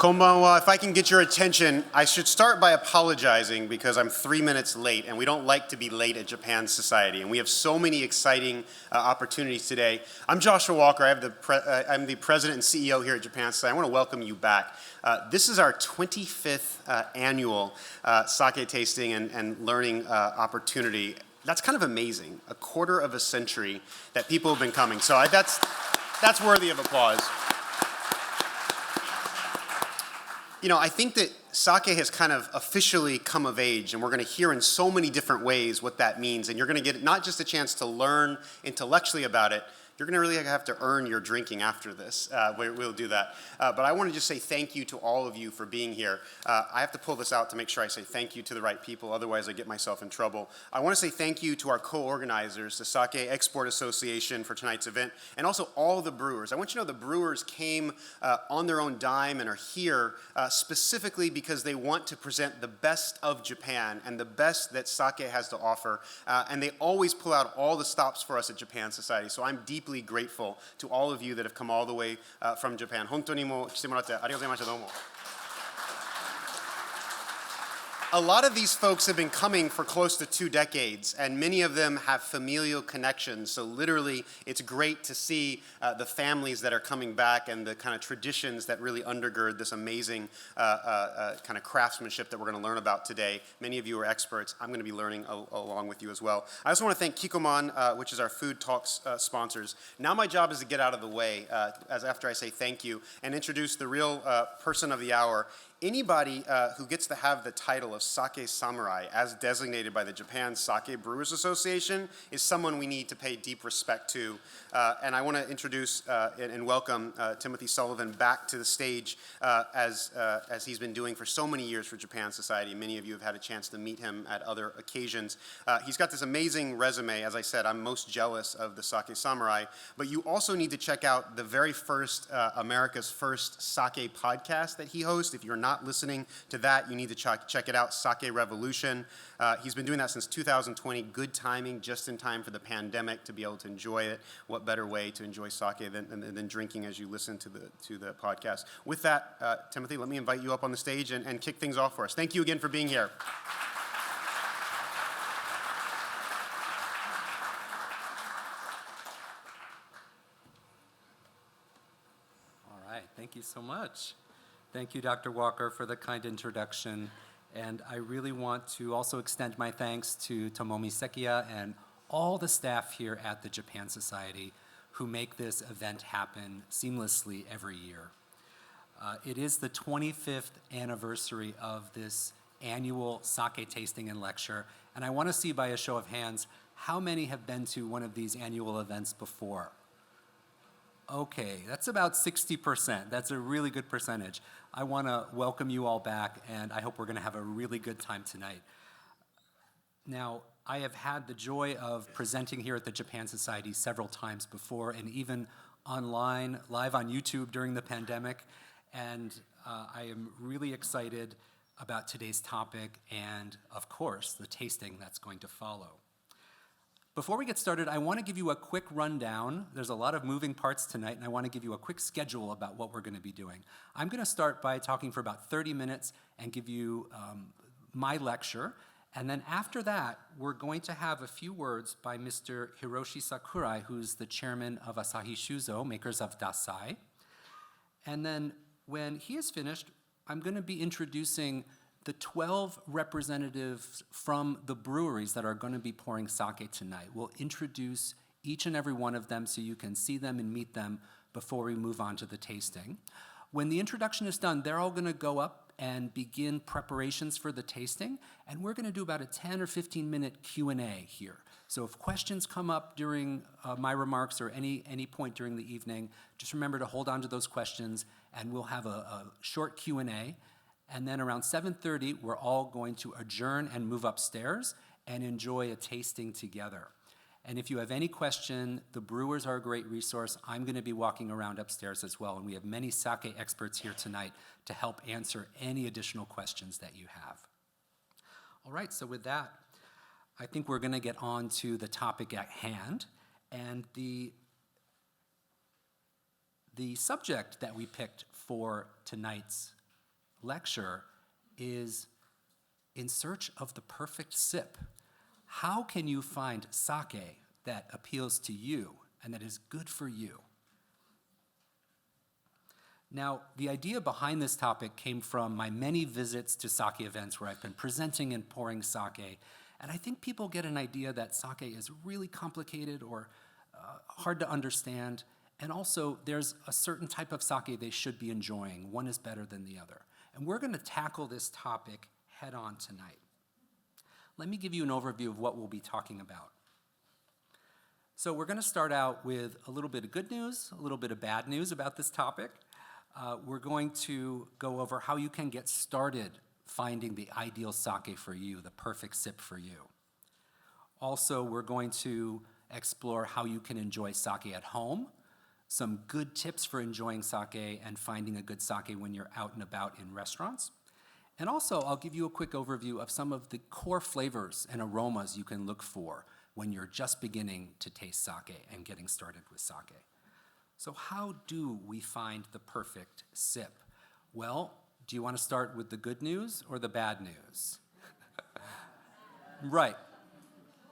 Konbanwa, if I can get your attention, I should start by apologizing because I'm 3 minutes late, and we don't like to be late at Japan Society, and we have so many exciting opportunities today. I'm Joshua Walker. I'm the president and CEO here at Japan Society. I want to welcome you back. This is our 25th annual sake tasting and learning opportunity. That's kind of amazing. A quarter of a century that people have been coming. So that's worthy of applause. You know, I think that sake has kind of officially come of age, and we're going to hear in so many different ways what that means. And you're going to get not just a chance to learn intellectually about it, you're going to really have to earn your drinking after this. We'll do that. But I want to just say thank you to all of you for being here. I have to pull this out to make sure I say thank you to the right people, otherwise I get myself in trouble. I want to say thank you to our co-organizers, the Sake Export Association for tonight's event, and also all the brewers. I want you to know the brewers came on their own dime and are here specifically because they want to present the best of Japan and the best that sake has to offer. And they always pull out all the stops for us at Japan Society. So I'm deeply grateful to all of you that have come all the way from Japan. 本当にもう来てもらってありがとうございました。どうも。A lot of these folks have been coming for close to 2 decades, and many of them have familial connections. So literally, it's great to see the families that are coming back and the kind of traditions that really undergird this amazing kind of craftsmanship that we're going to learn about today. Many of you are experts. I'm going to be learning along with you as well. I also want to thank Kikkoman, which is our Food Talks sponsors. Now my job is to get out of the way after I say thank you and introduce the real person of the hour. Anybody who gets to have the title of Sake Samurai as designated by the Japan Sake Brewers Association is someone we need to pay deep respect to. And I want to introduce and welcome Timothy Sullivan back to the stage as he's been doing for so many years for Japan Society. Many of you have had a chance to meet him at other occasions. He's got this amazing resume. As I said, I'm most jealous of the Sake Samurai. But you also need to check out the very first, America's first sake podcast that he hosts. If you're not listening to that, you need to check it out, Sake Revolution. He's been doing that since 2020. Good timing, just in time for the pandemic to be able to enjoy it. What better way to enjoy sake than drinking as you listen to the podcast? With that, Timothy, let me invite you up on the stage and kick things off for us. Thank you again for being here. All right, thank you so much. Thank you, Dr. Walker, for the kind introduction. And I really want to also extend my thanks to Tomomi Sekiya and all the staff here at the Japan Society who make this event happen seamlessly every year. It is the 25th anniversary of this annual sake tasting and lecture. And I want to see by a show of hands, how many have been to one of these annual events before? Okay, that's about 60%. That's a really good percentage. I want to welcome you all back, and I hope we're going to have a really good time tonight. Now, I have had the joy of presenting here at the Japan Society several times before, and even online, live on YouTube during the pandemic, and I am really excited about today's topic and, of course, the tasting that's going to follow. Before we get started, I want to give you a quick rundown. There's a lot of moving parts tonight, and I want to give you a quick schedule about what we're going to be doing. I'm going to start by talking for about 30 minutes and give you my lecture. And then after that, we're going to have a few words by Mr. Hiroshi Sakurai, who's the chairman of Asahi Shuzo, makers of Dasai. And then when he is finished, I'm going to be introducing the 12 representatives from the breweries that are going to be pouring sake tonight. We'll introduce each and every one of them so you can see them and meet them before we move on to the tasting. When the introduction is done, they're all going to go up and begin preparations for the tasting, and we're going to do about a 10 or 15-minute Q&A here. So if questions come up during my remarks or any point during the evening, just remember to hold on to those questions, and we'll have a short Q&A. And then around 7:30, we're all going to adjourn and move upstairs and enjoy a tasting together. And if you have any question, the brewers are a great resource. I'm going to be walking around upstairs as well, and we have many sake experts here tonight to help answer any additional questions that you have. All right, so with that, I think we're going to get on to the topic at hand. And the subject that we picked for tonight's lecture is In Search of the Perfect Sip. How can you find sake that appeals to you and that is good for you? Now, the idea behind this topic came from my many visits to sake events where I've been presenting and pouring sake, and I think people get an idea that sake is really complicated or hard to understand, and also there's a certain type of sake they should be enjoying. One is better than the other. And we're going to tackle this topic head on tonight. Let me give you an overview of what we'll be talking about. So we're going to start out with a little bit of good news, a little bit of bad news about this topic. We're going to go over how you can get started finding the ideal sake for you, the perfect sip for you. Also, we're going to explore how you can enjoy sake at home, some good tips for enjoying sake and finding a good sake when you're out and about in restaurants. And also, I'll give you a quick overview of some of the core flavors and aromas you can look for when you're just beginning to taste sake and getting started with sake. So how do we find the perfect sip? Well, do you want to start with the good news or the bad news? Right.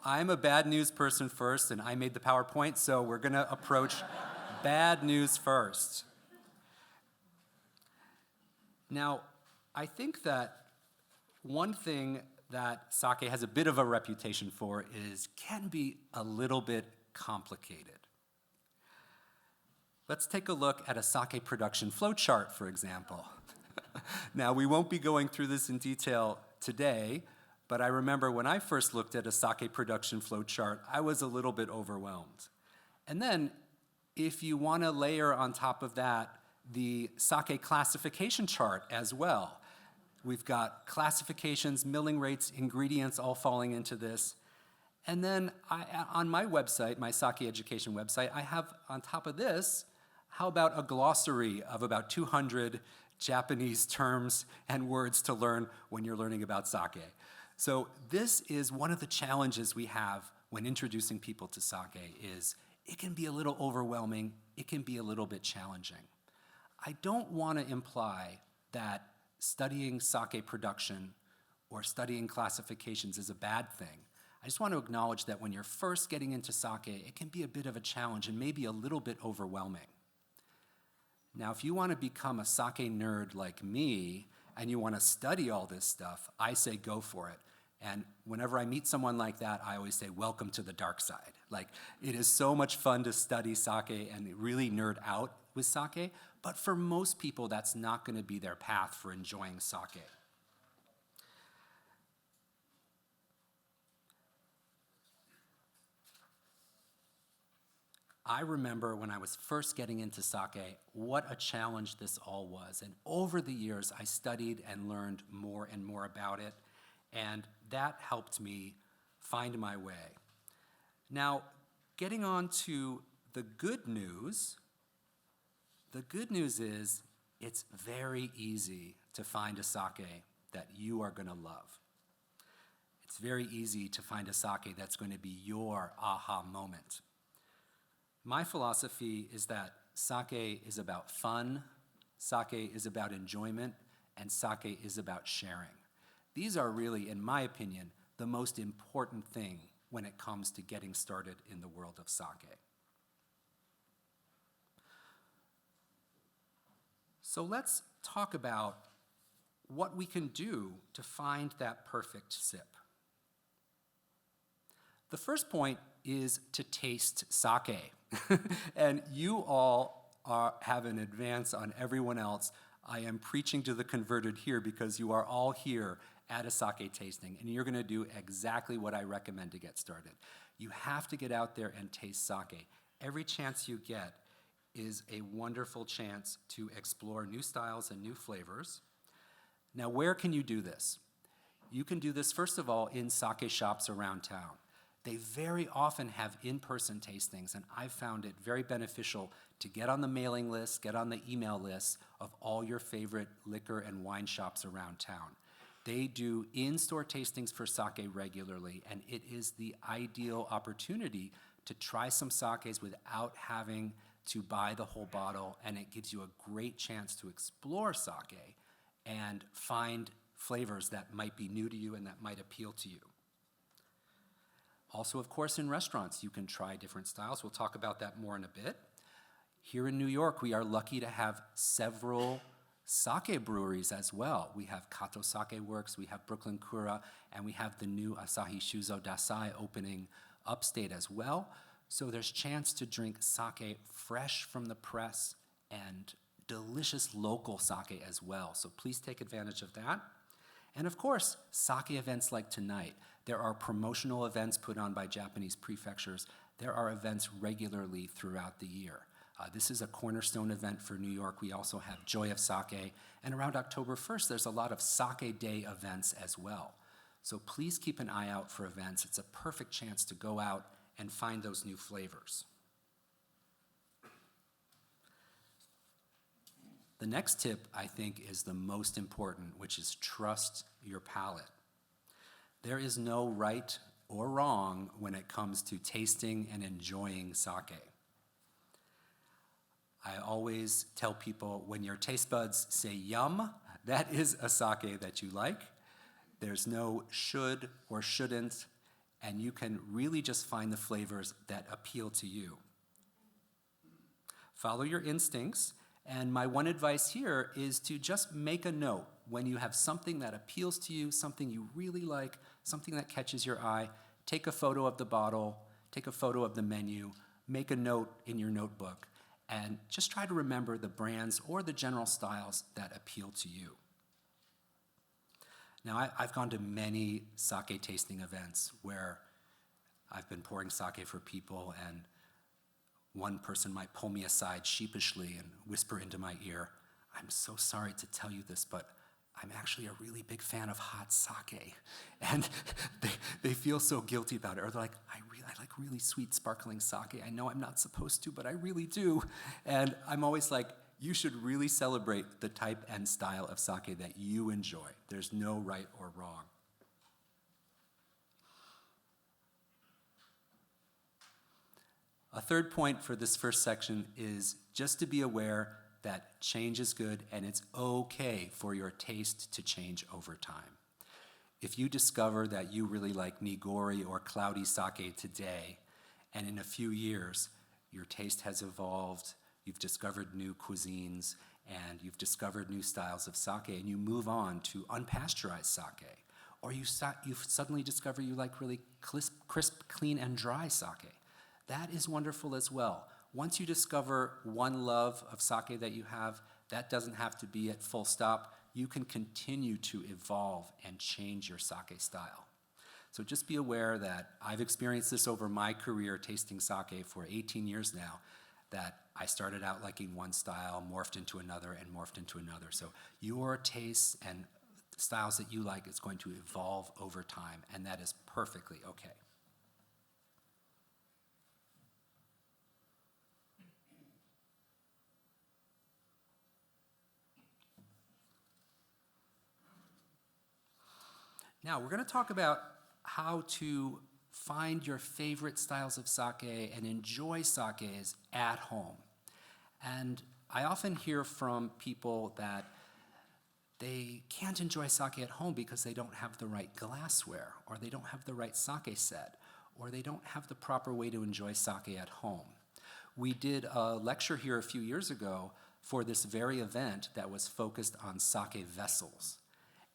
I'm a bad news person first, and I made the PowerPoint, so we're going to approach bad news first. Now, I think that one thing that sake has a bit of a reputation for is can be a little bit complicated. Let's take a look at a sake production flowchart, for example. Now, we won't be going through this in detail today, but I remember when I first looked at a sake production flowchart, I was a little bit overwhelmed. And then, if you want to layer on top of that the sake classification chart as well, we've got classifications, milling rates, ingredients all falling into this. And then on my website, my sake education website, I have on top of this, how about a glossary of about 200 Japanese terms and words to learn when you're learning about sake. So this is one of the challenges we have when introducing people to sake is it can be a little overwhelming, it can be a little bit challenging. I don't want to imply that studying sake production or studying classifications is a bad thing. I just want to acknowledge that when you're first getting into sake, it can be a bit of a challenge and maybe a little bit overwhelming. Now, if you want to become a sake nerd like me and you want to study all this stuff, I say go for it. And whenever I meet someone like that, I always say, welcome to the dark side. Like, it is so much fun to study sake and really nerd out with sake, but for most people, that's not going to be their path for enjoying sake. I remember when I was first getting into sake, what a challenge this all was. And over the years, I studied and learned more and more about it, and that helped me find my way. Now, getting on to the good news is it's very easy to find a sake that you are going to love. It's very easy to find a sake that's going to be your aha moment. My philosophy is that sake is about fun, sake is about enjoyment, and sake is about sharing. These are really, in my opinion, the most important thing when it comes to getting started in the world of sake. So let's talk about what we can do to find that perfect sip. The first point is to taste sake. And you all have an advance on everyone else. I am preaching to the converted here because you are all here at a sake tasting, and you're going to do exactly what I recommend to get started. You have to get out there and taste sake. Every chance you get is a wonderful chance to explore new styles and new flavors. Now, where can you do this? You can do this, first of all, in sake shops around town. They very often have in-person tastings, and I've found it very beneficial to get on the mailing list, get on the email list of all your favorite liquor and wine shops around town. They do in-store tastings for sake regularly, and it is the ideal opportunity to try some sakes without having to buy the whole bottle, and it gives you a great chance to explore sake and find flavors that might be new to you and that might appeal to you. Also, of course, in restaurants, you can try different styles. We'll talk about that more in a bit. Here in New York, we are lucky to have several sake breweries as well. We have Kato Sake Works, we have Brooklyn Kura, and we have the new Asahi Shuzo Dasai opening upstate as well. So there's chance to drink sake fresh from the press and delicious local sake as well. So please take advantage of that. And of course, sake events like tonight. There are promotional events put on by Japanese prefectures. There are events regularly throughout the year. This is a cornerstone event for New York. We also have Joy of Sake. And around October 1st, there's a lot of Sake Day events as well. So please keep an eye out for events. It's a perfect chance to go out and find those new flavors. The next tip, I think, is the most important, which is trust your palate. There is no right or wrong when it comes to tasting and enjoying sake. I always tell people, when your taste buds say yum, that is a sake that you like. There's no should or shouldn't, and you can really just find the flavors that appeal to you. Follow your instincts, and my one advice here is to just make a note. When you have something that appeals to you, something you really like, something that catches your eye, take a photo of the bottle, take a photo of the menu, make a note in your notebook, and just try to remember the brands or the general styles that appeal to you. Now, I've gone to many sake tasting events where I've been pouring sake for people, and one person might pull me aside sheepishly and whisper into my ear, "I'm so sorry to tell you this, but I'm actually a really big fan of hot sake." And they feel so guilty about it. Or they're like, I like really sweet sparkling sake. I know I'm not supposed to, but I really do. And I'm always like, you should really celebrate the type and style of sake that you enjoy. There's no right or wrong. A third point for this first section is just to be aware that change is good and it's okay for your taste to change over time. If you discover that you really like nigori or cloudy sake today, and in a few years your taste has evolved, you've discovered new cuisines, and you've discovered new styles of sake, and you move on to unpasteurized sake, or you suddenly discover you like really crisp, clean, and dry sake, that is wonderful as well. Once you discover one love of sake that you have, that doesn't have to be at full stop. You can continue to evolve and change your sake style. So just be aware that I've experienced this over my career tasting sake for 18 years now, that I started out liking one style, morphed into another, and morphed into another. So your tastes and styles that you like is going to evolve over time, and that is perfectly okay. Now, we're going to talk about how to find your favorite styles of sake and enjoy sakes at home. And I often hear from people that they can't enjoy sake at home because they don't have the right glassware, or they don't have the right sake set, or they don't have the proper way to enjoy sake at home. We did a lecture here a few years ago for this very event that was focused on sake vessels.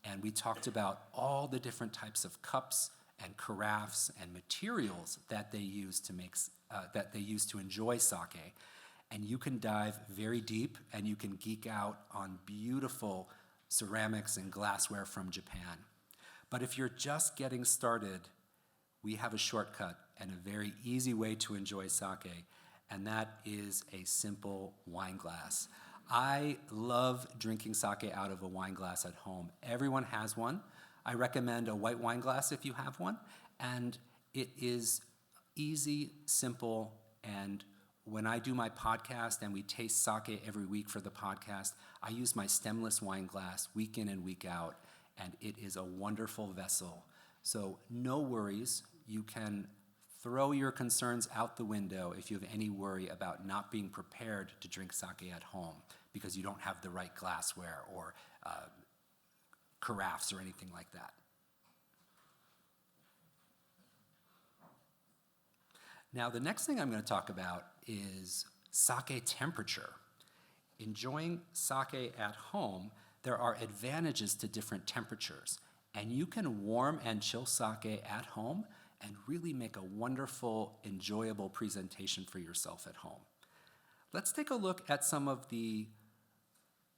And we talked about all the different types of cups and carafes and materials that they use to enjoy sake. And you can dive very deep, and you can geek out on beautiful ceramics and glassware from Japan. But if you're just getting started, we have a shortcut and a very easy way to enjoy sake, and that is a simple wine glass. I love drinking sake out of a wine glass at home. Everyone has one. I recommend a white wine glass if you have one. And it is easy, simple, and when I do my podcast and we taste sake every week for the podcast, I use my stemless wine glass week in and week out, and it is a wonderful vessel. So no worries. You can throw your concerns out the window if you have any worry about not being prepared to drink sake at home because you don't have the right glassware or carafes or anything like that. Now, the next thing I'm going to talk about is sake temperature. Enjoying sake at home, there are advantages to different temperatures, and you can warm and chill sake at home and really make a wonderful, enjoyable presentation for yourself at home. Let's take a look at some of the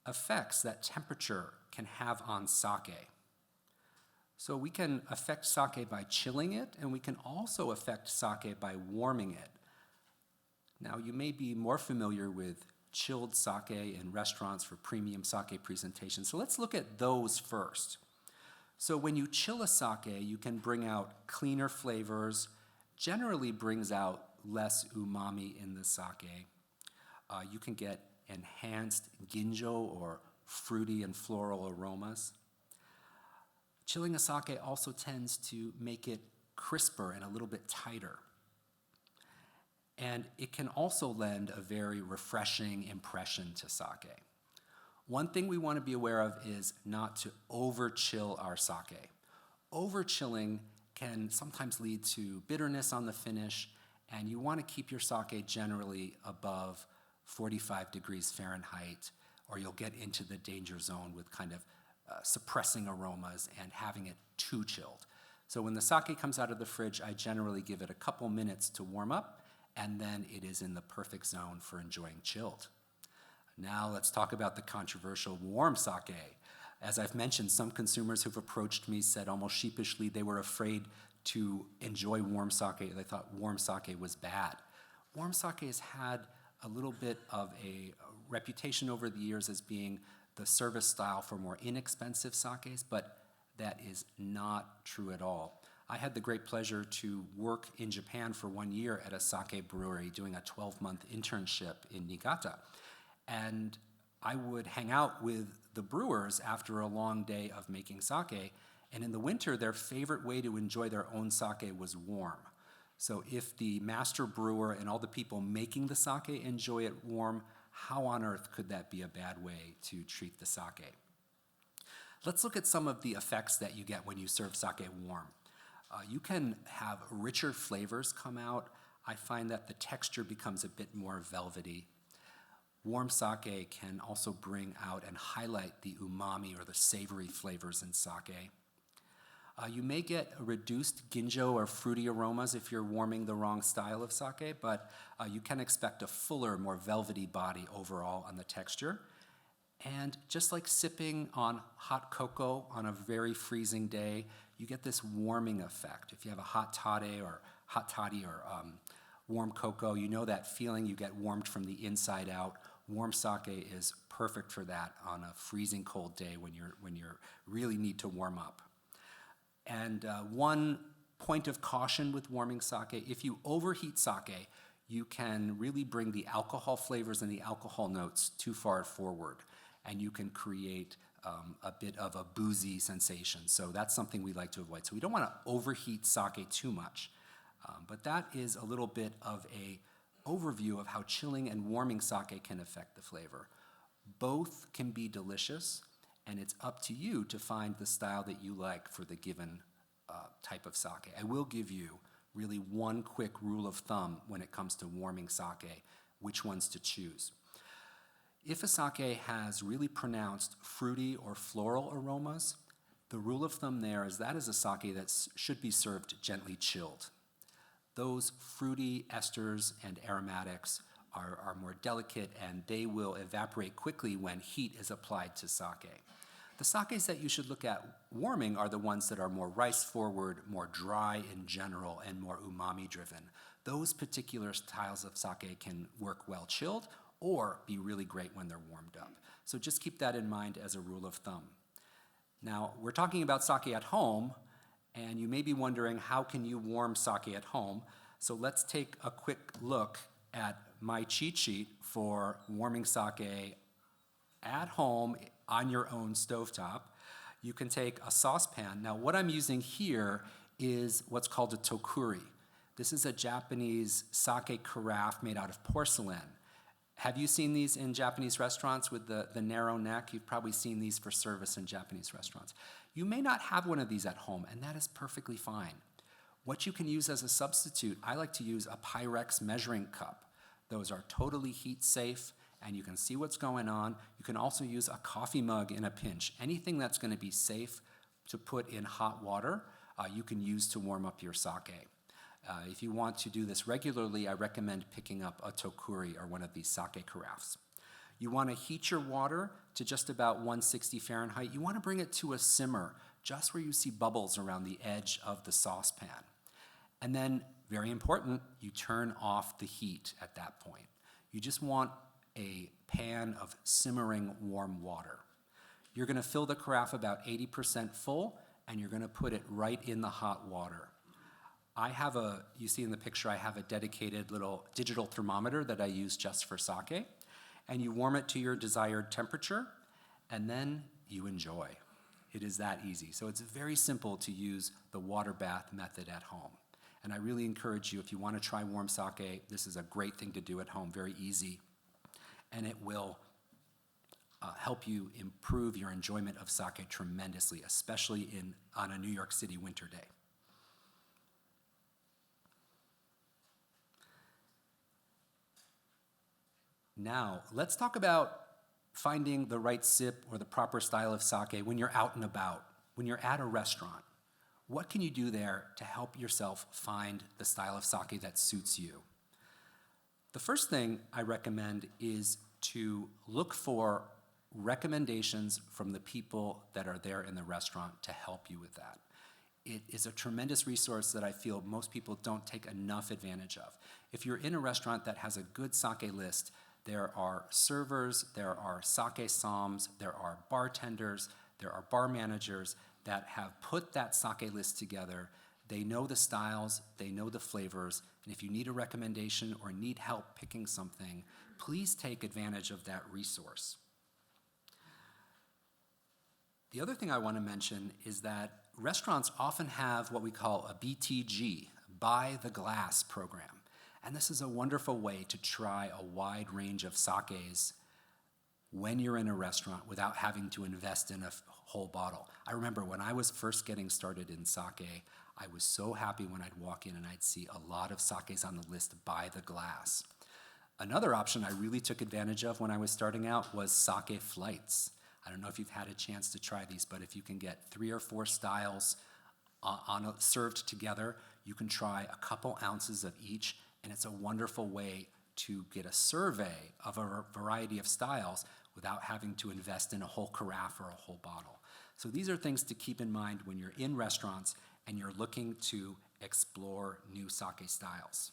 effects that temperature can have on sake. So we can affect sake by chilling it, and we can also affect sake by warming it. Now, you may be more familiar with chilled sake in restaurants for premium sake presentations, so let's look at those first. So when you chill a sake, you can bring out cleaner flavors, generally brings out less umami in the sake. You can get enhanced ginjo or fruity and floral aromas. Chilling a sake also tends to make it crisper and a little bit tighter. And it can also lend a very refreshing impression to sake. One thing we want to be aware of is not to over-chill our sake. Over-chilling can sometimes lead to bitterness on the finish, and you want to keep your sake generally above 45 degrees Fahrenheit, or you'll get into the danger zone with kind of suppressing aromas and having it too chilled. So when the sake comes out of the fridge, I generally give it a couple minutes to warm up, and then it is in the perfect zone for enjoying chilled. Now let's talk about the controversial warm sake. As I've mentioned, some consumers who've approached me said almost sheepishly they were afraid to enjoy warm sake. They thought warm sake was bad. Warm sake has had a little bit of a reputation over the years as being the service style for more inexpensive sakes, but that is not true at all. I had the great pleasure to work in Japan for 1 year at a sake brewery doing a 12-month internship in Niigata. And I would hang out with the brewers after a long day of making sake, and in the winter, their favorite way to enjoy their own sake was warm. So if the master brewer and all the people making the sake enjoy it warm, how on earth could that be a bad way to treat the sake? Let's look at some of the effects that you get when you serve sake warm. You can have richer flavors come out. I find that the texture becomes a bit more velvety. Warm sake can also bring out and highlight the umami or the savory flavors in sake. You may get a reduced ginjo or fruity aromas if you're warming the wrong style of sake, but you can expect a fuller, more velvety body overall on the texture. And just like sipping on hot cocoa on a very freezing day, you get this warming effect. If you have a hot toddy or warm cocoa, you know that feeling, you get warmed from the inside out. Warm sake is perfect for that on a freezing cold day when you really need to warm up. And one point of caution with warming sake, if you overheat sake, you can really bring the alcohol flavors and the alcohol notes too far forward, and you can create a bit of a boozy sensation. So that's something we like to avoid. So we don't want to overheat sake too much. But that is a little bit of a overview of how chilling and warming sake can affect the flavor. Both can be delicious, and it's up to you to find the style that you like for the given type of sake. I will give you really one quick rule of thumb when it comes to warming sake, which ones to choose. If a sake has really pronounced fruity or floral aromas, the rule of thumb there is that is a sake that should be served gently chilled. Those fruity esters and aromatics are more delicate, and they will evaporate quickly when heat is applied to sake. The sakes that you should look at warming are the ones that are more rice-forward, more dry in general, and more umami-driven. Those particular styles of sake can work well chilled or be really great when they're warmed up. So just keep that in mind as a rule of thumb. Now, we're talking about sake at home, and you may be wondering, how can you warm sake at home? So let's take a quick look at my cheat sheet for warming sake at home on your own stovetop. You can take a saucepan. Now, what I'm using here is what's called a tokuri. This is a Japanese sake carafe made out of porcelain. Have you seen these in Japanese restaurants with the narrow neck? You've probably seen these for service in Japanese restaurants. You may not have one of these at home, and that is perfectly fine. What you can use as a substitute, I like to use a Pyrex measuring cup. Those are totally heat safe, and you can see what's going on. You can also use a coffee mug in a pinch. Anything that's going to be safe to put in hot water, you can use to warm up your sake. If you want to do this regularly, I recommend picking up a tokuri or one of these sake carafes. You want to heat your water to just about 160 Fahrenheit. You want to bring it to a simmer, just where you see bubbles around the edge of the saucepan. And then, very important, you turn off the heat at that point. You just want a pan of simmering warm water. You're going to fill the carafe about 80% full, and you're going to put it right in the hot water. You see in the picture, I have a dedicated little digital thermometer that I use just for sake. And you warm it to your desired temperature, and then you enjoy. It is that easy. So it's very simple to use the water bath method at home. And I really encourage you, if you want to try warm sake, this is a great thing to do at home, very easy. And it will help you improve your enjoyment of sake tremendously, especially on a New York City winter day. Now, let's talk about finding the right sip or the proper style of sake when you're out and about, when you're at a restaurant. What can you do there to help yourself find the style of sake that suits you? The first thing I recommend is to look for recommendations from the people that are there in the restaurant to help you with that. It is a tremendous resource that I feel most people don't take enough advantage of. If you're in a restaurant that has a good sake list, there are servers, there are sake somms, there are bartenders, there are bar managers that have put that sake list together. They know the styles, they know the flavors, and if you need a recommendation or need help picking something, please take advantage of that resource. The other thing I want to mention is that restaurants often have what we call a BTG, Buy the Glass program. And this is a wonderful way to try a wide range of sakes when you're in a restaurant without having to invest in a whole bottle. I remember when I was first getting started in sake, I was so happy when I'd walk in and I'd see a lot of sakes on the list by the glass. Another option I really took advantage of when I was starting out was sake flights. I don't know if you've had a chance to try these, but if you can get 3 or 4 styles served together, you can try a couple ounces of each, and it's a wonderful way to get a survey of a variety of styles without having to invest in a whole carafe or a whole bottle. So these are things to keep in mind when you're in restaurants and you're looking to explore new sake styles.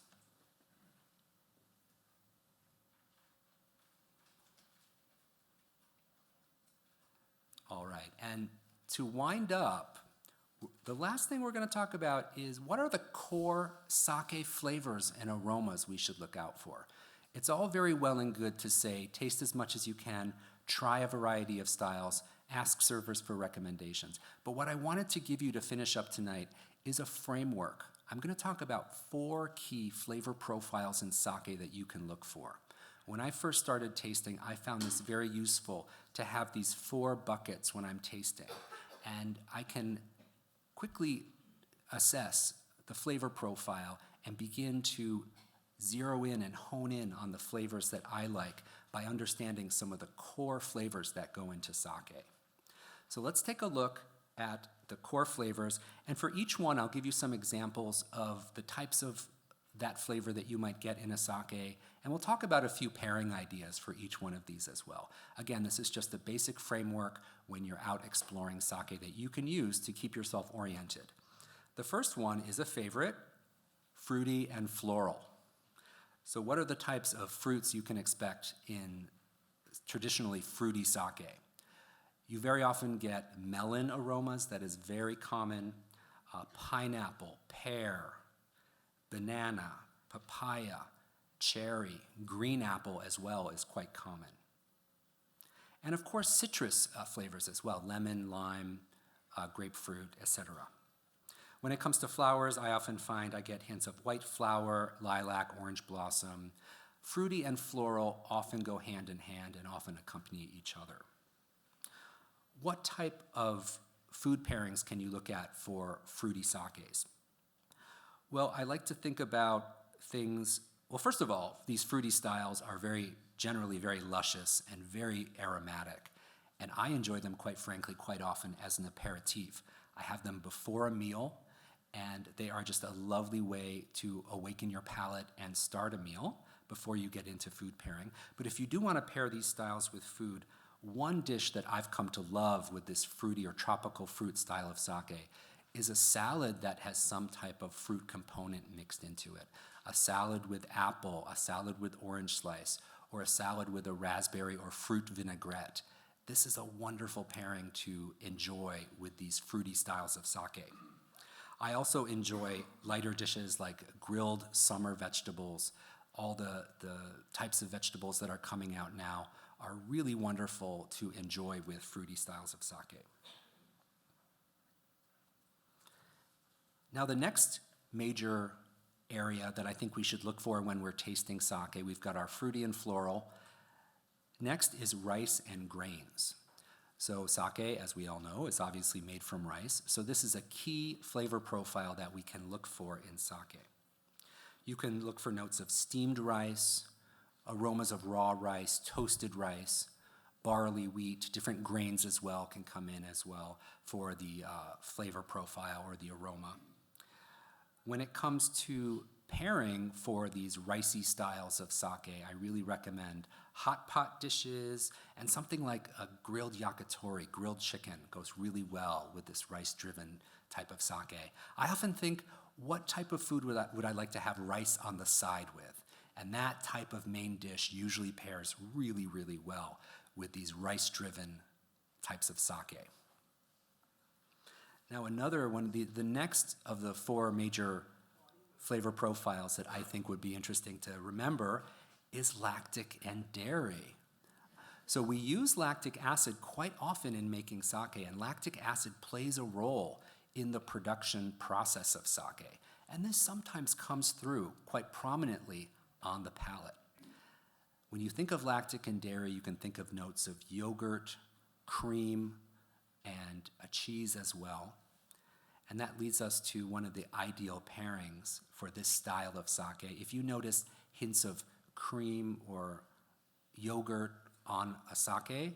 All right, and to wind up, the last thing we're going to talk about is what are the core sake flavors and aromas we should look out for. It's all very well and good to say, taste as much as you can, try a variety of styles, ask servers for recommendations. But what I wanted to give you to finish up tonight is a framework. I'm going to talk about 4 key flavor profiles in sake that you can look for. When I first started tasting, I found this very useful to have these 4 buckets when I'm tasting. And I can quickly assess the flavor profile and begin to zero in and hone in on the flavors that I like by understanding some of the core flavors that go into sake. So let's take a look at the core flavors, and for each one I'll give you some examples of the types of that flavor that you might get in a sake, and we'll talk about a few pairing ideas for each one of these as well. Again, this is just a basic framework when you're out exploring sake that you can use to keep yourself oriented. The first one is a favorite, fruity and floral. So what are the types of fruits you can expect in traditionally fruity sake? You very often get melon aromas, that is very common, pineapple, pear, banana, papaya, cherry, green apple as well is quite common. And of course, citrus flavors as well, lemon, lime, grapefruit, etc. When it comes to flowers, I often find I get hints of white flower, lilac, orange blossom, fruity and floral often go hand in hand and often accompany each other. What type of food pairings can you look at for fruity sakes? Well, I like to think about things, well, first of all, these fruity styles are generally very luscious and very aromatic. And I enjoy them, quite frankly, quite often as an aperitif. I have them before a meal, and they are just a lovely way to awaken your palate and start a meal before you get into food pairing. But if you do want to pair these styles with food, one dish that I've come to love with this fruity or tropical fruit style of sake is a salad that has some type of fruit component mixed into it. A salad with apple, a salad with orange slice, or a salad with a raspberry or fruit vinaigrette. This is a wonderful pairing to enjoy with these fruity styles of sake. I also enjoy lighter dishes like grilled summer vegetables. All the types of vegetables that are coming out now are really wonderful to enjoy with fruity styles of sake. Now, the next major area that I think we should look for when we're tasting sake, we've got our fruity and floral. Next is rice and grains. So sake, as we all know, is obviously made from rice. So this is a key flavor profile that we can look for in sake. You can look for notes of steamed rice, aromas of raw rice, toasted rice, barley, wheat, different grains as well can come in as well for the flavor profile or the aroma. When it comes to pairing for these ricey styles of sake, I really recommend hot pot dishes, and something like a grilled yakitori, grilled chicken, goes really well with this rice-driven type of sake. I often think, what type of food would I like to have rice on the side with? And that type of main dish usually pairs really, really well with these rice-driven types of sake. Now, another one, the next of the four major flavor profiles that I think would be interesting to remember is lactic and dairy. So we use lactic acid quite often in making sake, and lactic acid plays a role in the production process of sake. And this sometimes comes through quite prominently on the palate. When you think of lactic and dairy, you can think of notes of yogurt, cream, and a cheese as well. And that leads us to one of the ideal pairings for this style of sake. If you notice hints of cream or yogurt on a sake,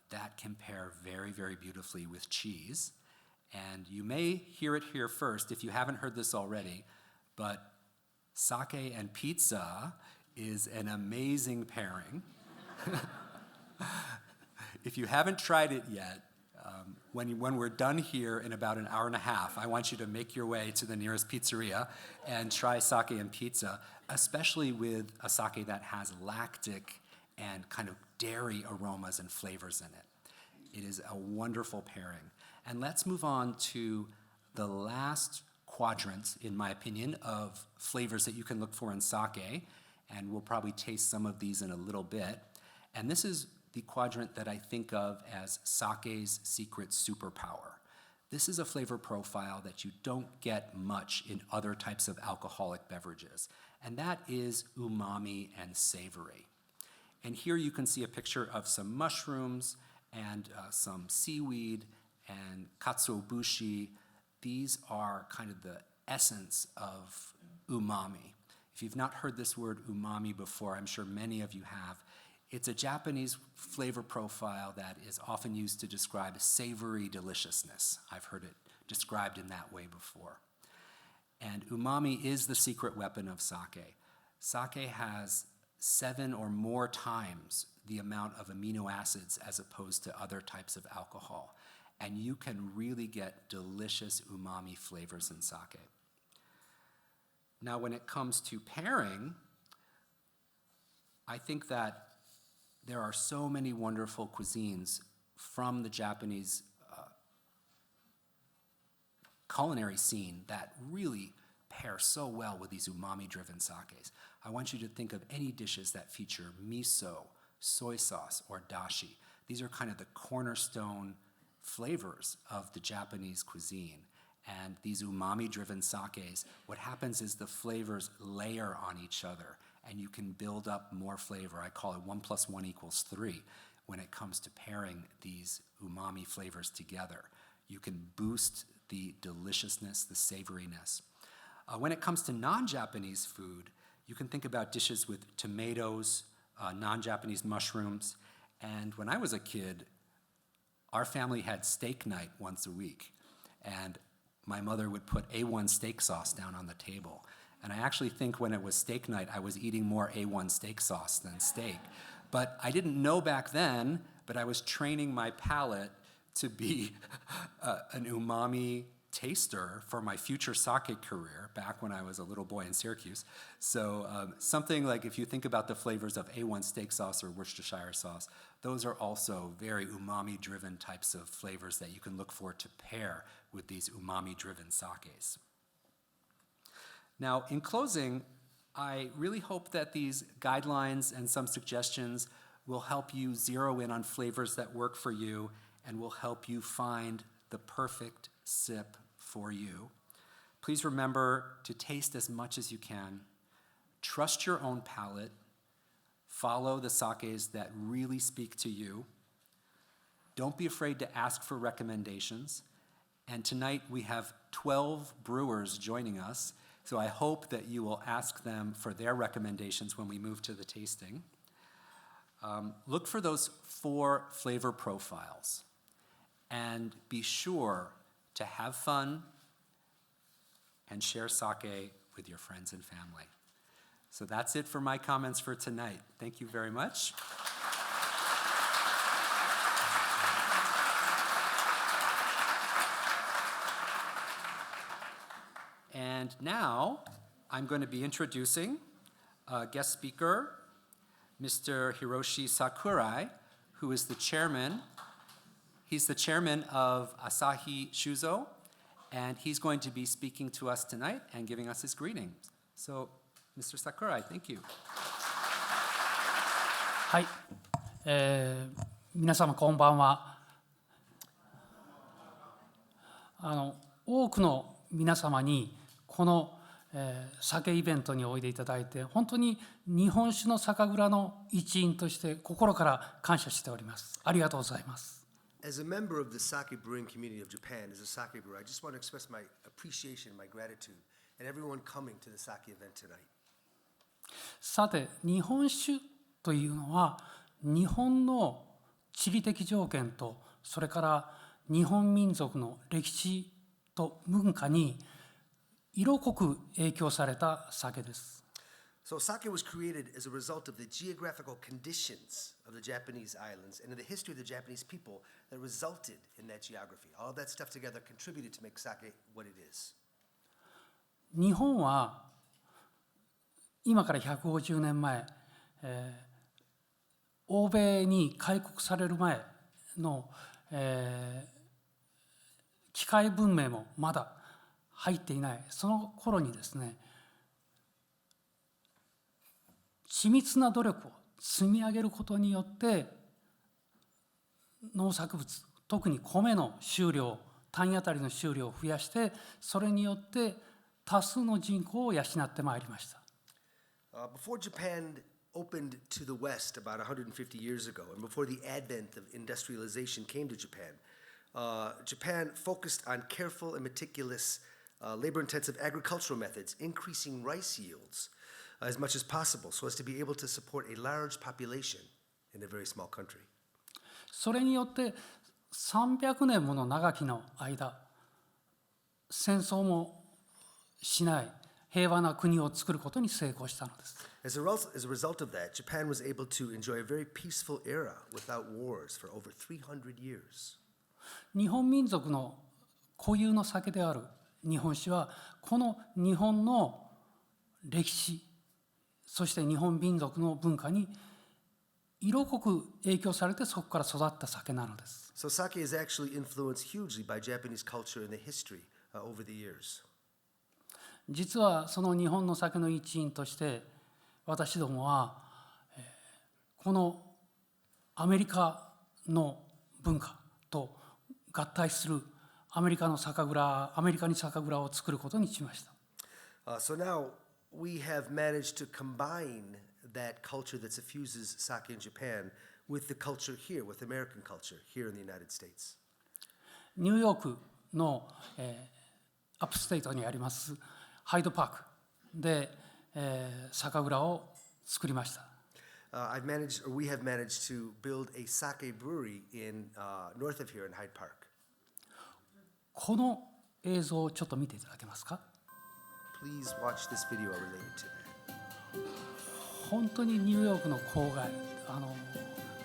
that can pair very, very beautifully with cheese. And you may hear it here first if you haven't heard this already, but sake and pizza is an amazing pairing. If you haven't tried it yet, when we're done here in about an hour and a half, I want you to make your way to the nearest pizzeria and try sake and pizza, especially with a sake that has lactic and kind of dairy aromas and flavors in it. It is a wonderful pairing. And let's move on to the last quadrant, in my opinion, of flavors that you can look for in sake, and we'll probably taste some of these in a little bit. And this is the quadrant that I think of as sake's secret superpower. This is a flavor profile that you don't get much in other types of alcoholic beverages, and that is umami and savory. And here you can see a picture of some mushrooms and some seaweed and katsuobushi. These are kind of the essence of umami. If you've not heard this word umami before, I'm sure many of you have. It's a Japanese flavor profile that is often used to describe savory deliciousness. I've heard it described in that way before. And umami is the secret weapon of sake. Sake has 7 or more times the amount of amino acids as opposed to other types of alcohol. And you can really get delicious umami flavors in sake. Now, when it comes to pairing, I think that there are so many wonderful cuisines from the Japanese culinary scene that really pair so well with these umami-driven sakes. I want you to think of any dishes that feature miso, soy sauce, or dashi. These are kind of the cornerstone flavors of the Japanese cuisine. And these umami-driven sakes, what happens is the flavors layer on each other and you can build up more flavor. I call it 1 + 1 = 3 when it comes to pairing these umami flavors together. You can boost the deliciousness, the savoriness. When it comes to non-Japanese food, you can think about dishes with tomatoes, non-Japanese mushrooms, and when I was a kid, our family had steak night once a week, and my mother would put A1 steak sauce down on the table. And I actually think when it was steak night, I was eating more A1 steak sauce than steak. But I didn't know back then, but I was training my palate to be an umami taster for my future sake career back when I was a little boy in Syracuse. So something like if you think about the flavors of A1 steak sauce or Worcestershire sauce, those are also very umami-driven types of flavors that you can look for to pair with these umami-driven sakes. Now, in closing, I really hope that these guidelines and some suggestions will help you zero in on flavors that work for you and will help you find the perfect sip for you. Please remember to taste as much as you can. Trust your own palate. Follow the sakes that really speak to you. Don't be afraid to ask for recommendations. And tonight we have 12 brewers joining us, so I hope that you will ask them for their recommendations when we move to the tasting. Look for those 4 flavor profiles and be sure to have fun and share sake with your friends and family. So that's it for my comments for tonight. Thank you very much. And now I'm going to be introducing a guest speaker, Mr. Hiroshi Sakurai, who is the chairman. He's the chairman of Asahi Shuzo, and he's going to be speaking to us tonight and giving us his greetings. So, Mr. Sakurai, thank you. はい、皆様こんばんは。多くの皆様にこの、酒イベントにおいでいただいて本当に日本酒の酒蔵の一員として心から感謝しております。ありがとうございます。As a member of the sake brewing community of Japan, as a sake brewer, I just want to express my appreciation, my gratitude, and everyone coming to the sake event tonight. さて、日本酒というのは日本の地理的条件とそれから日本民族の歴史と文化に色濃く影響された酒です。So sake was created as a result of the geographical conditions of the Japanese islands and of the history of the Japanese people that resulted in that geography. All of that stuff together contributed to make sake what it is. 日本は今から150年前、欧米に開国される前の、機械文明もまだ入っていないその頃にですね、緻密な努力を積み上げることによって農作物、特に米の収量、単位あたりの収量を増やしてそれによって多数の人口を養ってまいりました。Before Japan opened to the West about 150 years ago, and before the advent of industrialization came to Japan, Japan focused on careful and meticulous labor-intensive agricultural methods, increasing rice yields as much as possible so as to be able to support a large population in a very small country. それによって300年もの長きの間、戦争もしない平和な国を作ることに成功したのです。As a result of that, Japan was able to enjoy a very peaceful era without wars for over 300 years. 日本民族の固有の酒である日本酒はこの日本の歴史、そして日本民族の文化に色濃く影響されてそこから育った酒なのです。So sake is actually influenced hugely by Japanese culture and the history over the years. 実はその日本の酒の一員として私どもはこのアメリカの文化と合体するアメリカに酒蔵を作ることにしました。So now we have managed to combine that culture that suffuses sake in Japan with the culture here, with American culture here in the United States. ニューヨークの、アップステートにありますハイドパークで、酒蔵を作りました。We have managed to build a sake brewery in north of here in Hyde Park. この映像をちょっと見ていただけますか。 Please watch this video related to that. 本当にニューヨークの郊外、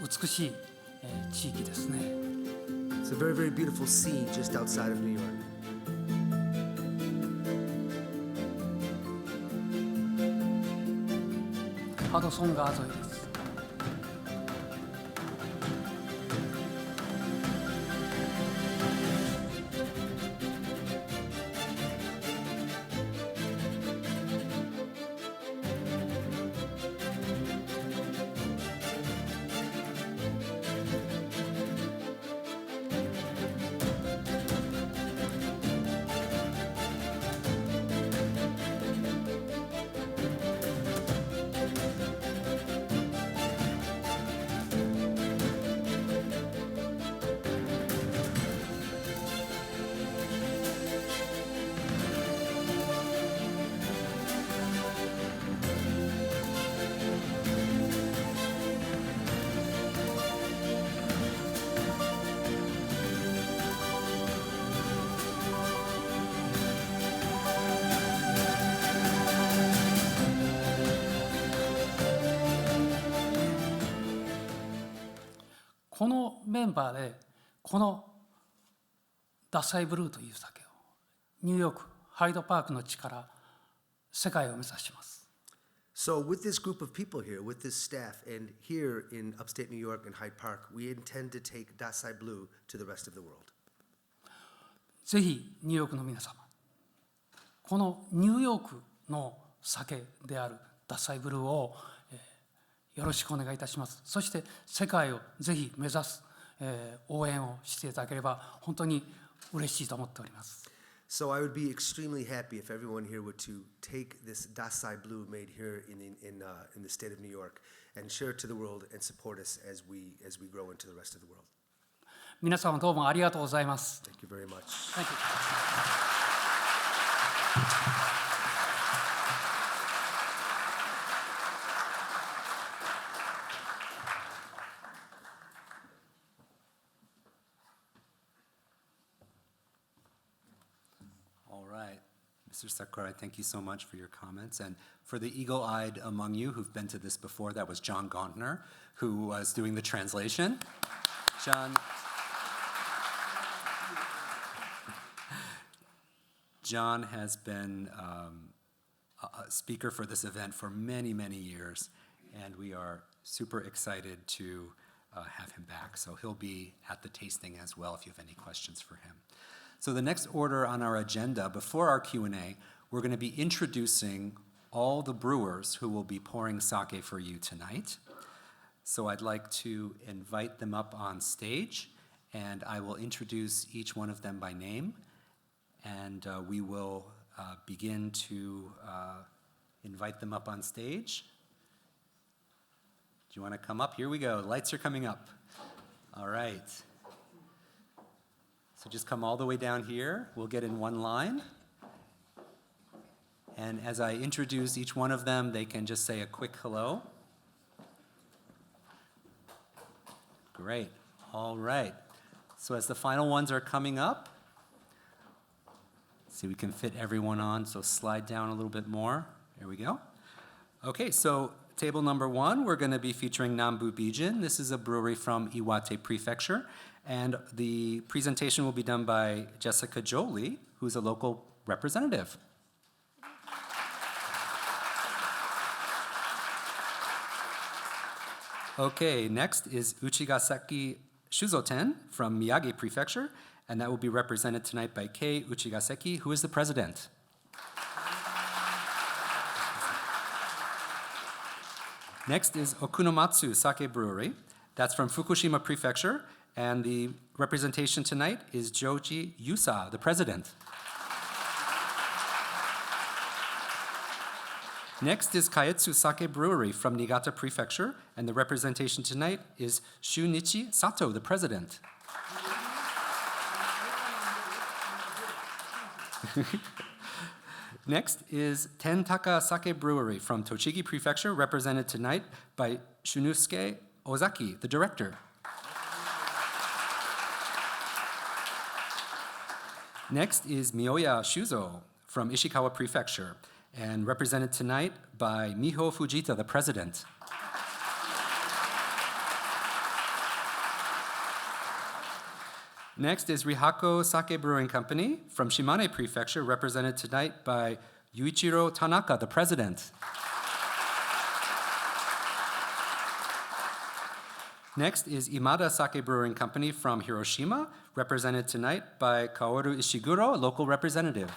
美しい、地域ですね。 It's a very, very beautiful scene just outside of New York. ハドソン川沿いです。このメンバーでこのダサイブルーという酒をニューヨークハイドパークの地から世界を目指します。 So with this group of people here, with this staff, and here in upstate New York and Hyde Park, we intend to take Dasai Blue to the rest of the world. ぜひニューヨークの皆様、このニューヨークの酒であるダサイブルーを、よろしくお願いいたします。そして世界をぜひ目指す、応援をしていただければ本当に嬉しいと思っております。 So I would be extremely happy if everyone here were to take this Dasai Blue made here in the state of New York and share it to the world and support us as we grow into the rest of the world. 皆様どうもありがとうございます。 Thank you very much. Thank you. All right. Mr. Sakurai, thank you so much for your comments. And for the eagle-eyed among you who've been to this before, that was John Gauntner, who was doing the translation. John has been a speaker for this event for many, many years, and we are super excited to have him back. So he'll be at the tasting as well if you have any questions for him. So the next order on our agenda, before our Q&A, we're going to be introducing all the brewers who will be pouring sake for you tonight. So I'd like to invite them up on stage, and I will introduce each one of them by name, and we will begin to invite them up on stage. Do you want to come up? Here we go. Lights are coming up. All right. So just come all the way down here. We'll get in one line. And as I introduce each one of them, they can just say a quick hello. Great. All right. So as the final ones are coming up, see, we can fit everyone on, so slide down a little bit more. There we go. Okay, so table number one, we're going to be featuring Nambu Bijin. This is a brewery from Iwate Prefecture. And the presentation will be done by Jessica Jolie, who's a local representative. Okay, next is Uchigaseki Shuzoten from Miyagi Prefecture, and that will be represented tonight by Kei Uchigaseki, who is the president. Next is Okunomatsu Sake Brewery. That's from Fukushima Prefecture, and the representation tonight is Joji Yusa, the president. Next is Kaetsu Sake Brewery from Niigata Prefecture, and the representation tonight is Shunichi Sato, the president. Next is Tentaka Sake Brewery from Tochigi Prefecture, represented tonight by Shunosuke Ozaki, the director. Next is Miyoya Shuzo from Ishikawa Prefecture, and represented tonight by Miho Fujita, the president. Next is Rihako Sake Brewing Company from Shimane Prefecture, represented tonight by Yuichiro Tanaka, the president. Next is Imada Sake Brewing Company from Hiroshima, represented tonight by Kaoru Ishiguro, local representative.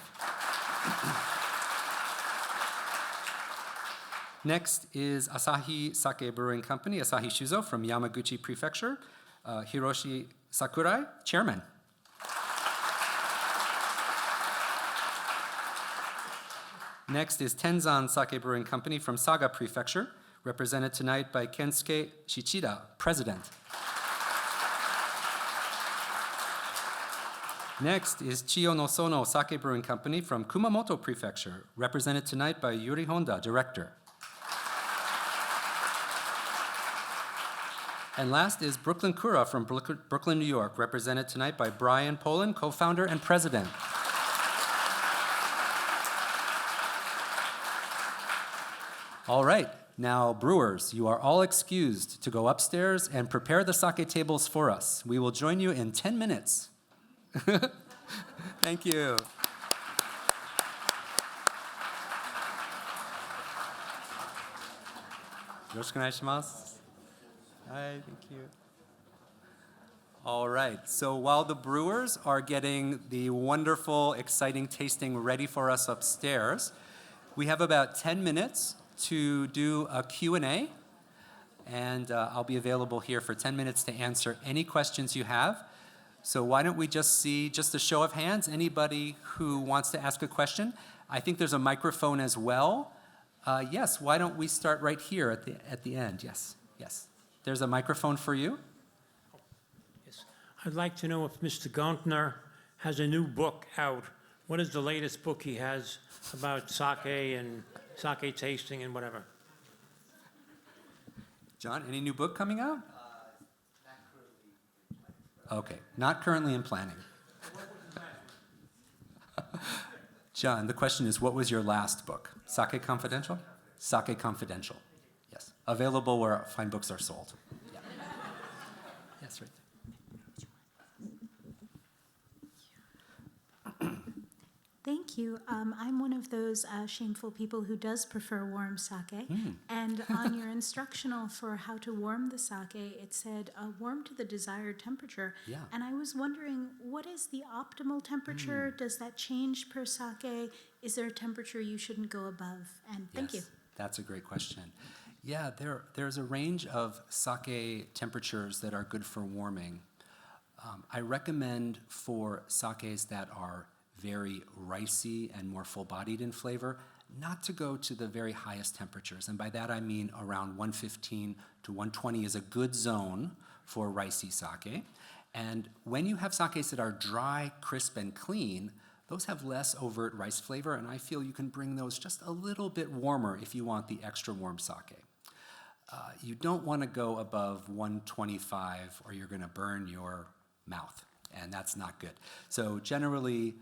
Next is Asahi Sake Brewing Company, Asahi Shuzo from Yamaguchi Prefecture, Hiroshi Sakurai, chairman. Next is Tenzan Sake Brewing Company from Saga Prefecture, represented tonight by Kensuke Shichida, president. Next is Chiyo no Sono Sake Brewing Company from Kumamoto Prefecture, represented tonight by Yuri Honda, director. And last is Brooklyn Kura from Brooklyn, New York, represented tonight by Brian Poland, co-founder and president. All right, now brewers, you are all excused to go upstairs and prepare the sake tables for us. We will join you in 10 minutes. Thank you. Yoroshiku onegaishimasu. Hi, thank you. All right, so while the brewers are getting the wonderful, exciting tasting ready for us upstairs, we have about 10 minutes to do a Q&A, and I'll be available here for 10 minutes to answer any questions you have. So why don't we just see, just a show of hands, anybody who wants to ask a question? I think there's a microphone as well. Yes, why don't we start right here at the end? Yes, yes. There's a microphone for you. Yes. I'd like to know if Mr. Gauntner has a new book out. What is the latest book he has about sake and sake tasting and whatever? John, any new book coming out? Okay, not currently in planning. John, the question is, what was your last book? Sake Confidential? Sake Confidential. Yes. Available where fine books are sold. Yeah. Yes, right there. Thank you. I'm one of those shameful people who does prefer warm sake. And on your instructional for how to warm the sake, it said warm to the desired temperature. Yeah. And I was wondering, what is the optimal temperature? Does that change per sake? Is there a temperature you shouldn't go above? And thank you. That's a great question. Yeah, there's a range of sake temperatures that are good for warming. I recommend for sakes that are very ricey and more full-bodied in flavor, not to go to the very highest temperatures. And by that I mean around 115 to 120 is a good zone for ricey sake. And when you have sakes that are dry, crisp, and clean, those have less overt rice flavor, and I feel you can bring those just a little bit warmer if you want the extra warm sake. You don't want to go above 125 or you're going to burn your mouth, and that's not good. So generally,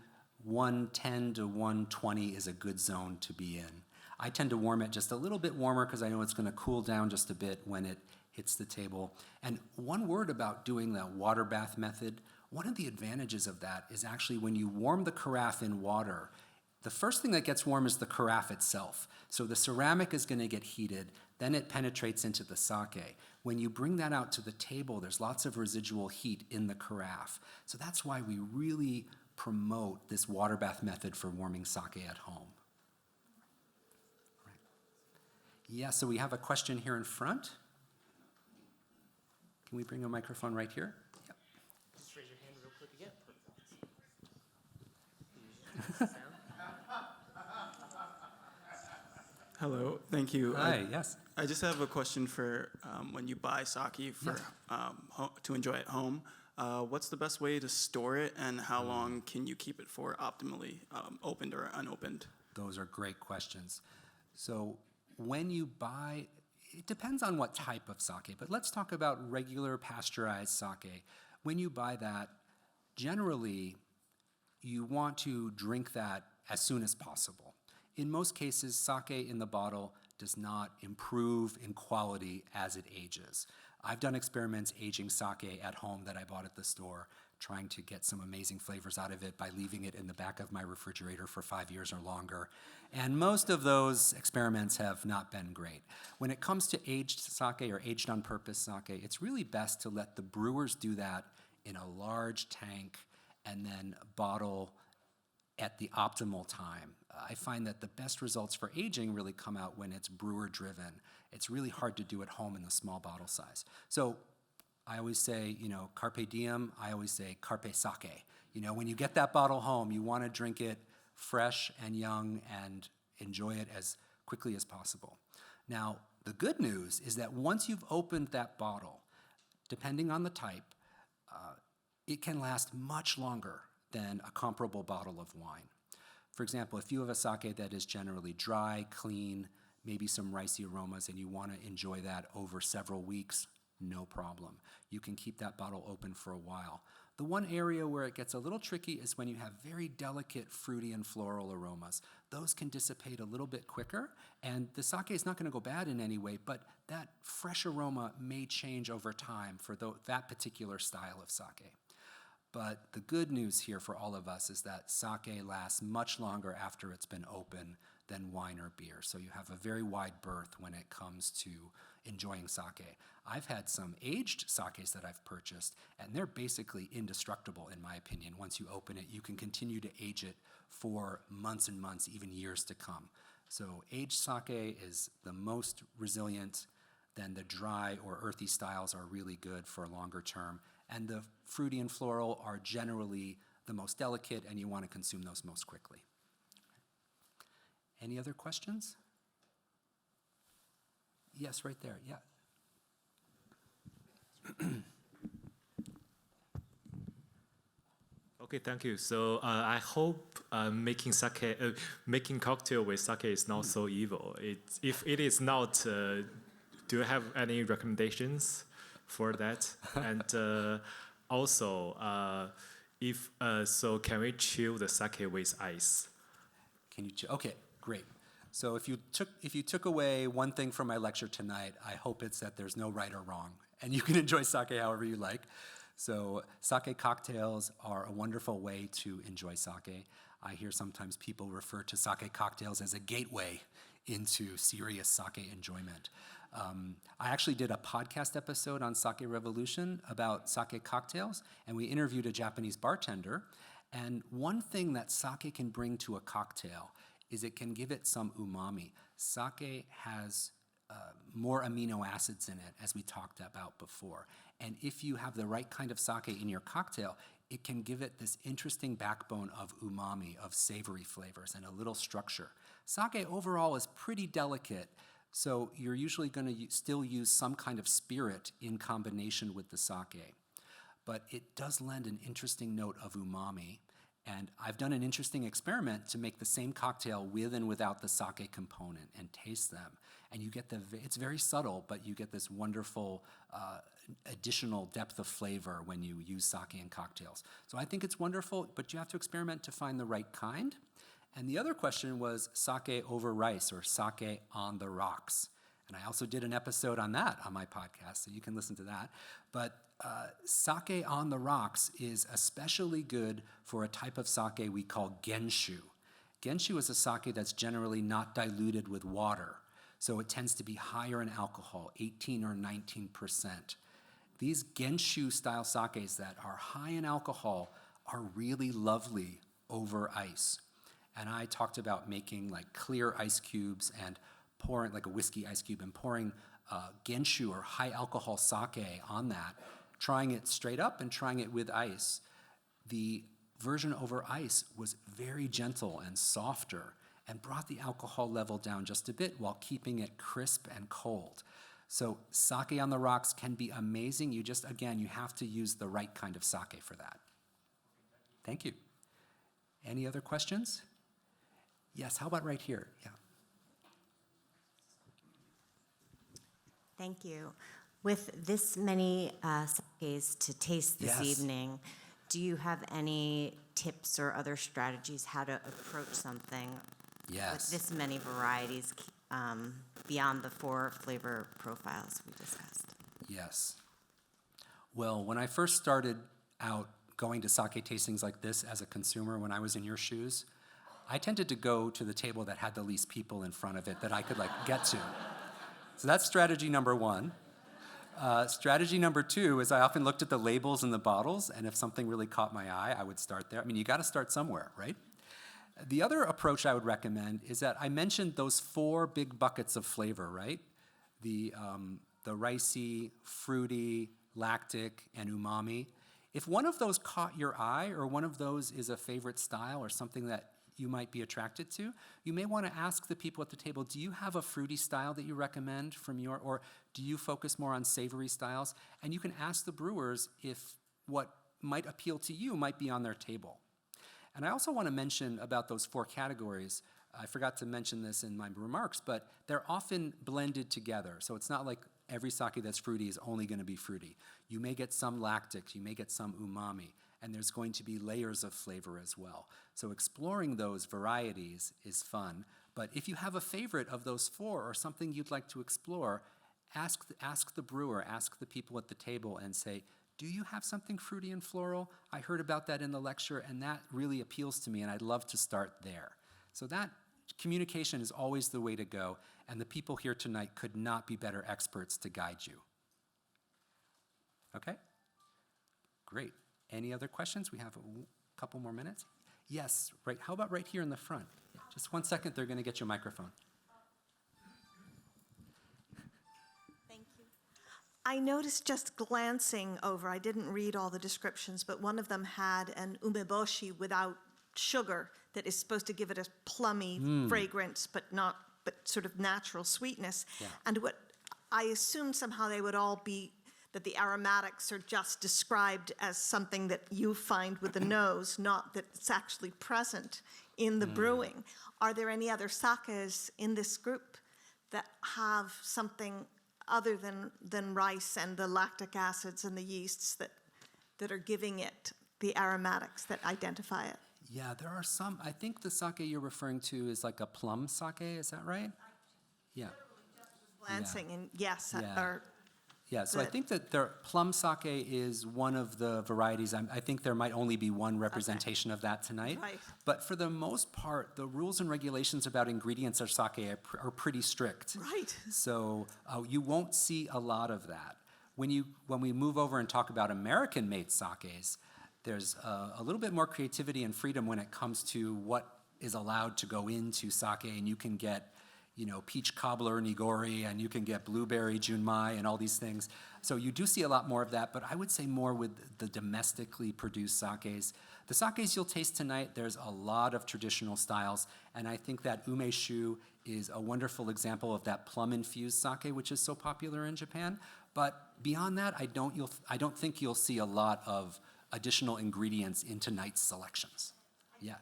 110 to 120 is a good zone to be in. I tend to warm it just a little bit warmer because I know it's going to cool down just a bit when it hits the table. And one word about doing the water bath method, one of the advantages of that is actually when you warm the carafe in water, the first thing that gets warm is the carafe itself. So the ceramic is going to get heated, then it penetrates into the sake. When you bring that out to the table, there's lots of residual heat in the carafe. So that's why we really promote this water bath method for warming sake at home. Right. Yeah, so we have a question here in front. Can we bring a microphone right here? Yep. Just raise your hand real quick again. Hello, thank you. Hi, yes. I just have a question for when you buy sake for to enjoy at home. What's the best way to store it, and how long can you keep it for optimally, opened or unopened? Those are great questions. So when you buy, it depends on what type of sake, but let's talk about regular pasteurized sake. When you buy that, generally, you want to drink that as soon as possible. In most cases, sake in the bottle does not improve in quality as it ages. I've done experiments aging sake at home that I bought at the store, trying to get some amazing flavors out of it by leaving it in the back of my refrigerator for 5 years or longer. And most of those experiments have not been great. When it comes to aged sake or aged on purpose sake, it's really best to let the brewers do that in a large tank and then bottle at the optimal time. I find that the best results for aging really come out when it's brewer driven. It's really hard to do at home in the small bottle size. So I always say, carpe diem. I always say carpe sake. When you get that bottle home, you want to drink it fresh and young and enjoy it as quickly as possible. Now, the good news is that once you've opened that bottle, depending on the type, it can last much longer than a comparable bottle of wine. For example, if you have a sake that is generally dry, clean, maybe some ricey aromas, and you want to enjoy that over several weeks, no problem. You can keep that bottle open for a while. The one area where it gets a little tricky is when you have very delicate fruity and floral aromas. Those can dissipate a little bit quicker, and the sake is not going to go bad in any way, but that fresh aroma may change over time for that particular style of sake. But the good news here for all of us is that sake lasts much longer after it's been open than wine or beer. So you have a very wide berth when it comes to enjoying sake. I've had some aged sakes that I've purchased, and they're basically indestructible in my opinion. Once you open it, you can continue to age it for months and months, even years to come. So aged sake is the most resilient. Then the dry or earthy styles are really good for longer term. And the fruity and floral are generally the most delicate, and you want to consume those most quickly. Any other questions? Yes, right there. Yeah. Okay, thank you. So I hope making cocktail with sake is not so evil. If it is not, do you have any recommendations for that? And also, can we chill the sake with ice? Can you? Okay, great. So if you took away one thing from my lecture tonight, I hope it's that there's no right or wrong, and you can enjoy sake however you like. So sake cocktails are a wonderful way to enjoy sake. I hear sometimes people refer to sake cocktails as a gateway into serious sake enjoyment. I actually did a podcast episode on Sake Revolution about sake cocktails, and we interviewed a Japanese bartender. And one thing that sake can bring to a cocktail is it can give it some umami. Sake has more amino acids in it, as we talked about before. And if you have the right kind of sake in your cocktail, it can give it this interesting backbone of umami, of savory flavors, and a little structure. Sake overall is pretty delicate, so you're usually going to still use some kind of spirit in combination with the sake. But it does lend an interesting note of umami. And I've done an interesting experiment to make the same cocktail with and without the sake component and taste them. And you get it's very subtle, but you get this wonderful additional depth of flavor when you use sake in cocktails. So I think it's wonderful, but you have to experiment to find the right kind. And the other question was sake over rice or sake on the rocks. And I also did an episode on that on my podcast, so you can listen to that. But sake on the rocks is especially good for a type of sake we call genshu. Genshu is a sake that's generally not diluted with water, so it tends to be higher in alcohol, 18 or 19%. These genshu style sakes that are high in alcohol are really lovely over ice. And I talked about making like clear ice cubes and pouring like a whiskey ice cube and pouring genshu or high alcohol sake on that, trying it straight up and trying it with ice. The version over ice was very gentle and softer, and brought the alcohol level down just a bit while keeping it crisp and cold. So sake on the rocks can be amazing. You just, again, you have to use the right kind of sake for that. Thank you. Any other questions? Yes, how about right here? Yeah. Thank you. With this many sakes to taste this Yes. evening, do you have any tips or other strategies how to approach something Yes. with this many varieties beyond the 4 flavor profiles we discussed? Yes. Well, when I first started out going to sake tastings like this as a consumer, when I was in your shoes, I tended to go to the table that had the least people in front of it that I could get to. So that's strategy number 1. Strategy number 2 is I often looked at the labels and the bottles, and if something really caught my eye, I would start there. I mean, you got to start somewhere, right? The other approach I would recommend is that I mentioned those 4 big buckets of flavor, right? The ricey, fruity, lactic, and umami. If one of those caught your eye, or one of those is a favorite style or something that you might be attracted to, you may want to ask the people at the table, do you have a fruity style that you recommend from your, or do you focus more on savory styles? And you can ask the brewers if what might appeal to you might be on their table. And I also want to mention about those 4 categories. I forgot to mention this in my remarks, but they're often blended together. So it's not like every sake that's fruity is only going to be fruity. You may get some lactic, you may get some umami, and there's going to be layers of flavor as well. So exploring those varieties is fun, but if you have a favorite of those 4 or something you'd like to explore, ask the brewer, ask the people at the table and say, do you have something fruity and floral? I heard about that in the lecture, and that really appeals to me, and I'd love to start there. So that communication is always the way to go, and the people here tonight could not be better experts to guide you. Okay? Great. Any other questions? We have a couple more minutes. Yes, right. How about right here in the front? Yeah, just 1 second, they're going to get you a microphone. I noticed just glancing over, I didn't read all the descriptions, but one of them had an umeboshi without sugar that is supposed to give it a plummy fragrance, but sort of natural sweetness. Yeah. And what I assumed somehow they would all be, that the aromatics are just described as something that you find with the nose, not that it's actually present in the brewing. Are there any other sakes in this group that have something other than rice and the lactic acids and the yeasts that are giving it the aromatics that identify it? Yeah, there are some. I think the sake you're referring to is like a plum sake, is that right? Yeah. Glancing, and yes, Yeah. or Yeah, so I Good. think that plum sake is one of the varieties. I think there might only be one representation of that tonight. Right. But for the most part, the rules and regulations about ingredients of sake are pretty strict. right. So you won't see a lot of that. When we move over and talk about American-made sakes, there's a little bit more creativity and freedom when it comes to what is allowed to go into sake, and you can get, peach cobbler nigori, and you can get blueberry junmai, and all these things. So you do see a lot more of that, but I would say more with the domestically produced sakes. The sakes you'll taste tonight, there's a lot of traditional styles, and I think that umeshu is a wonderful example of that plum-infused sake, which is so popular in Japan. But beyond that, I don't think you'll see a lot of additional ingredients in tonight's selections. Yeah.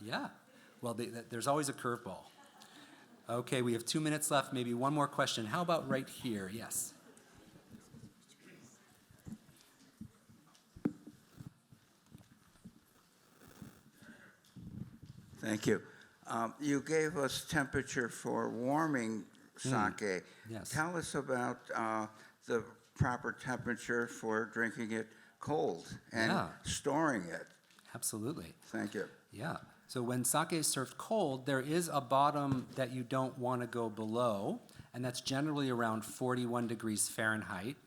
Yeah. Well, there's always a curveball. Okay, we have 2 minutes left, maybe one more question. How about right here? Yes. Thank you. You gave us temperature for warming sake. Yes. Tell us about the proper temperature for drinking it cold and Yeah. storing it. Absolutely. Thank you. Yeah. So when sake is served cold, there is a bottom that you don't want to go below, and that's generally around 41 degrees Fahrenheit.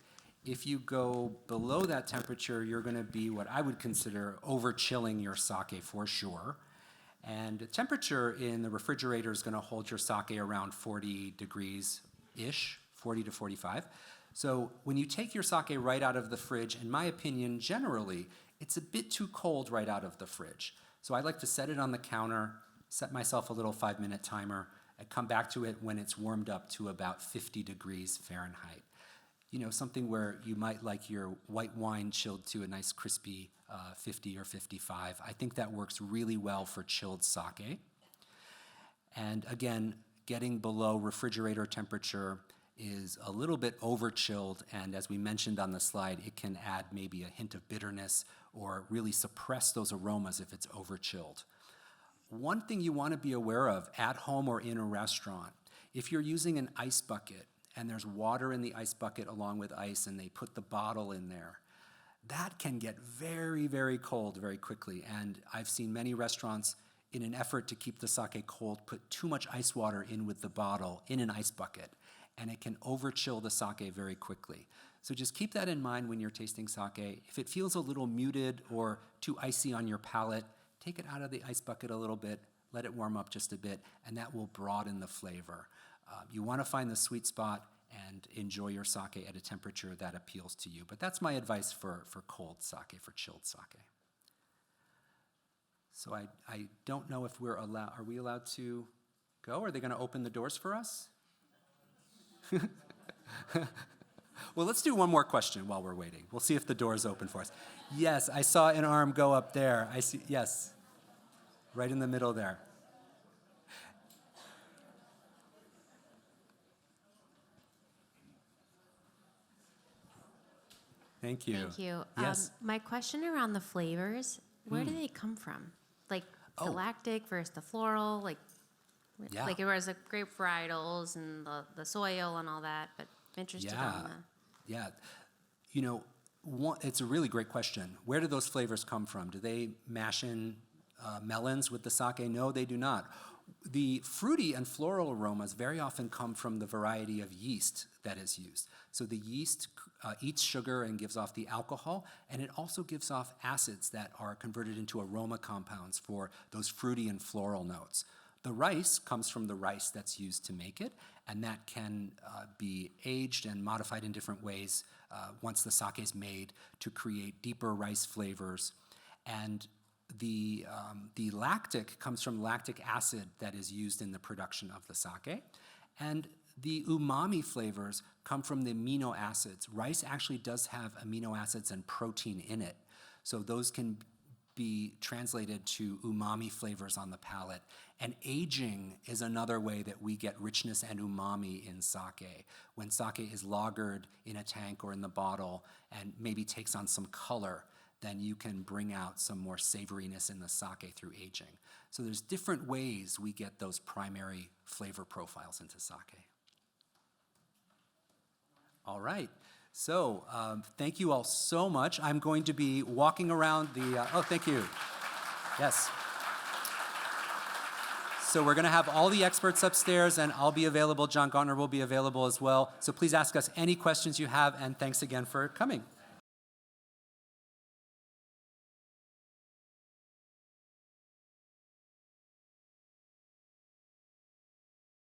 If you go below that temperature, you're going to be what I would consider over-chilling your sake for sure. And the temperature in the refrigerator is going to hold your sake around 40 degrees-ish, 40 to 45. So when you take your sake right out of the fridge, in my opinion, generally, it's a bit too cold right out of the fridge. So I like to set it on the counter, set myself a little 5-minute timer, and come back to it when it's warmed up to about 50 degrees Fahrenheit. You know, something where you might like your white wine chilled to a nice crispy 50 or 55. I think that works really well for chilled sake. And again, getting below refrigerator temperature is a little bit over chilled, and as we mentioned on the slide, it can add maybe a hint of bitterness or really suppress those aromas if it's over chilled. One thing you want to be aware of at home or in a restaurant, if you're using an ice bucket and there's water in the ice bucket along with ice and they put the bottle in there, that can get very, very cold very quickly. And I've seen many restaurants, in an effort to keep the sake cold, put too much ice water in with the bottle in an ice bucket, and it can over-chill the sake very quickly. So just keep that in mind when you're tasting sake. If it feels a little muted or too icy on your palate, take it out of the ice bucket a little bit, let it warm up just a bit, and that will broaden the flavor. You want to find the sweet spot and enjoy your sake at a temperature that appeals to you. But that's my advice for cold sake, for chilled sake. So I don't know if we're allowed, are we allowed to go? Are they going to open the doors for us? Well, let's do one more question while we're waiting. We'll see if the doors open for us. Yes, I saw an arm go up there. I see, yes, right in the middle there. Thank you. Thank you. Yes. My question around the flavors, where do they come from? Like the lactic versus the floral, like it was the grape varietals and the soil and all that, but I'm interested on the... Yeah, you know, it's a really great question. Where do those flavors come from? Do they mash in melons with the sake? No, they do not. The fruity and floral aromas very often come from the variety of yeast that is used. So the yeast eats sugar and gives off the alcohol, and it also gives off acids that are converted into aroma compounds for those fruity and floral notes. The rice comes from the rice that's used to make it, and that can be aged and modified in different ways once the sake is made to create deeper rice flavors. And the lactic comes from lactic acid that is used in the production of the sake. And the umami flavors come from the amino acids. Rice actually does have amino acids and protein in it. So those can be translated to umami flavors on the palate. And aging is another way that we get richness and umami in sake. When sake is lagered in a tank or in the bottle and maybe takes on some color, then you can bring out some more savoriness in the sake through aging. So there's different ways we get those primary flavor profiles into sake. All right. So thank you all so much. I'm going to be walking around the, oh, thank you. Yes. So we're going to have all the experts upstairs, and I'll be available. John Gautner will be available as well. So please ask us any questions you have, and thanks again for coming.